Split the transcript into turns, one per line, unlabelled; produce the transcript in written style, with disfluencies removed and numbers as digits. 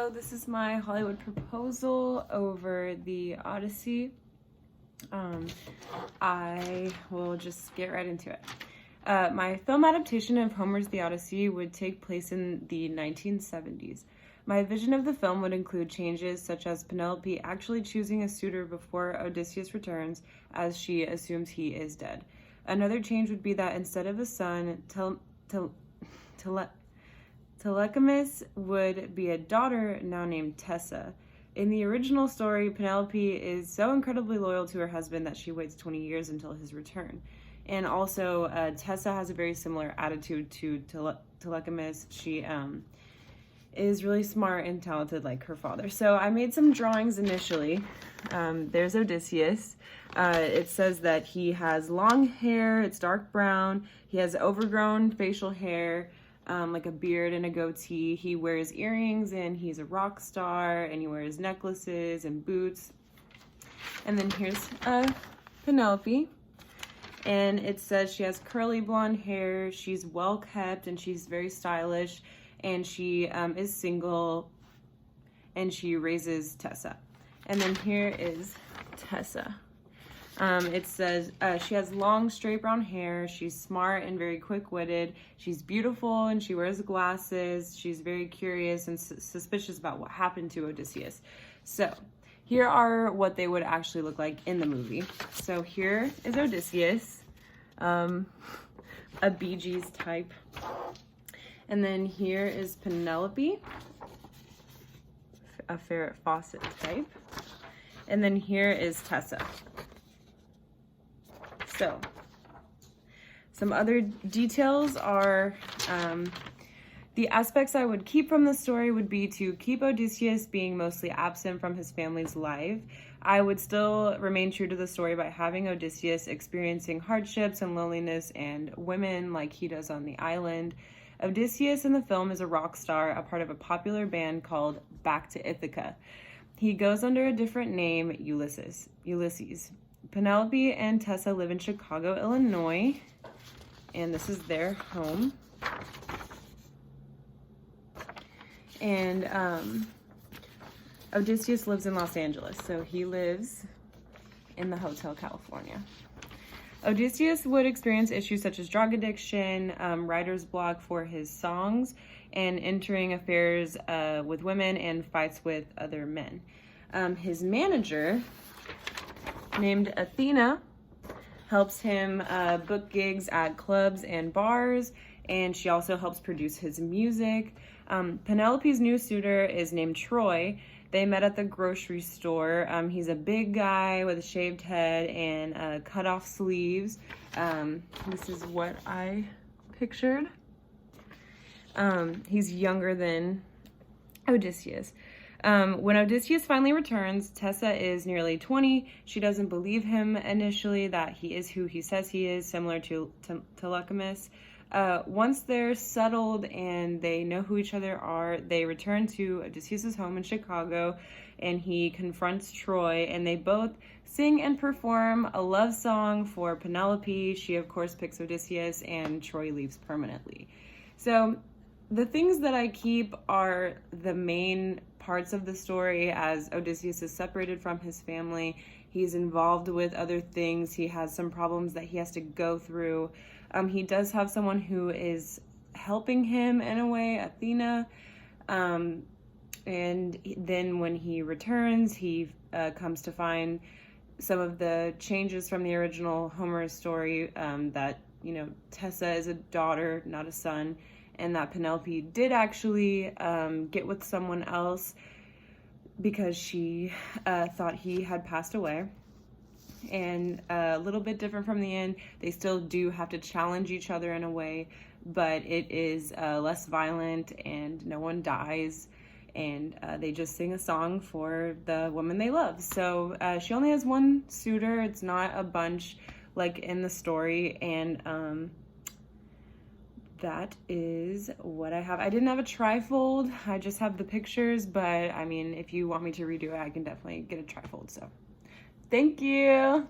So this is my Hollywood proposal over the Odyssey. I will just get right into it. My film adaptation of Homer's The Odyssey would take place in the 1970s. My vision of the film would include changes such as Penelope actually choosing a suitor before Odysseus returns, as she assumes he is dead. Another change would be that instead of a son, Telecmaeus would be a daughter now named Tessa. In the original story, Penelope is so incredibly loyal to her husband that she waits 20 years until his return. And also, Tessa has a very similar attitude to Telecmaeus. She is really smart and talented like her father. So I made some drawings initially. There's Odysseus. It says that he has long hair, it's dark brown. He has overgrown facial hair, like a beard and a goatee. He wears earrings and he's a rock star, and he wears necklaces and boots. And then here's Penelope. And it says she has curly blonde hair, she's well kept, and she's very stylish, and she is single, and she raises Tessa. And then here is Tessa. It says she has long, straight brown hair, she's smart and very quick-witted, she's beautiful and she wears glasses, she's very curious and suspicious about what happened to Odysseus. So here are what they would actually look like in the movie. So here is Odysseus, a Bee Gees type. And then here is Penelope, a Farrah Fawcett type. And then here is Tessa. So, some other details are, the aspects I would keep from the story would be to keep Odysseus being mostly absent from his family's life. I would still remain true to the story by having Odysseus experiencing hardships and loneliness and women like he does on the island. Odysseus in the film is a rock star, a part of a popular band called To Ithica. He goes under a different name, Ulysses. Penelope and Tessa live in Chicago, Illinois, and this is their home. And Odysseus lives in Los Angeles, so he lives in the Hotel California. Odysseus would experience issues such as drug addiction, writer's block for his songs, and entering affairs with women and fights with other men. His manager, named Athena, helps him book gigs at clubs and bars, and she also helps produce his music. Penelope's new suitor is named Troy. They met at the grocery store. He's a big guy with a shaved head and cut off sleeves. This is what I pictured. He's younger than Odysseus. When Odysseus finally returns, Tessa is nearly 20. She doesn't believe him initially that he is who he says he is, similar to Telecmaeus. Once they're settled and they know who each other are, they return to Odysseus' home in Chicago, and he confronts Troy, and they both sing and perform a love song for Penelope. She, of course, picks Odysseus, and Troy leaves permanently. So the things that I keep are the main parts of the story, as Odysseus is separated from his family. He's involved with other things. He has some problems that he has to go through. He does have someone who is helping him in a way, Athena. And then when he returns, he comes to find some of the changes from the original Homer story, that, Tessa is a daughter, not a son, and that Penelope did actually get with someone else because she thought he had passed away. And a little bit different from the end. They still do have to challenge each other in a way, but it is less violent and no one dies, and they just sing a song for the woman they love. So she only has one suitor. It's not a bunch like in the story, and that is what I have. I didn't have a trifold. I just have the pictures, but I mean, if you want me to redo it, I can definitely get a trifold. So thank you.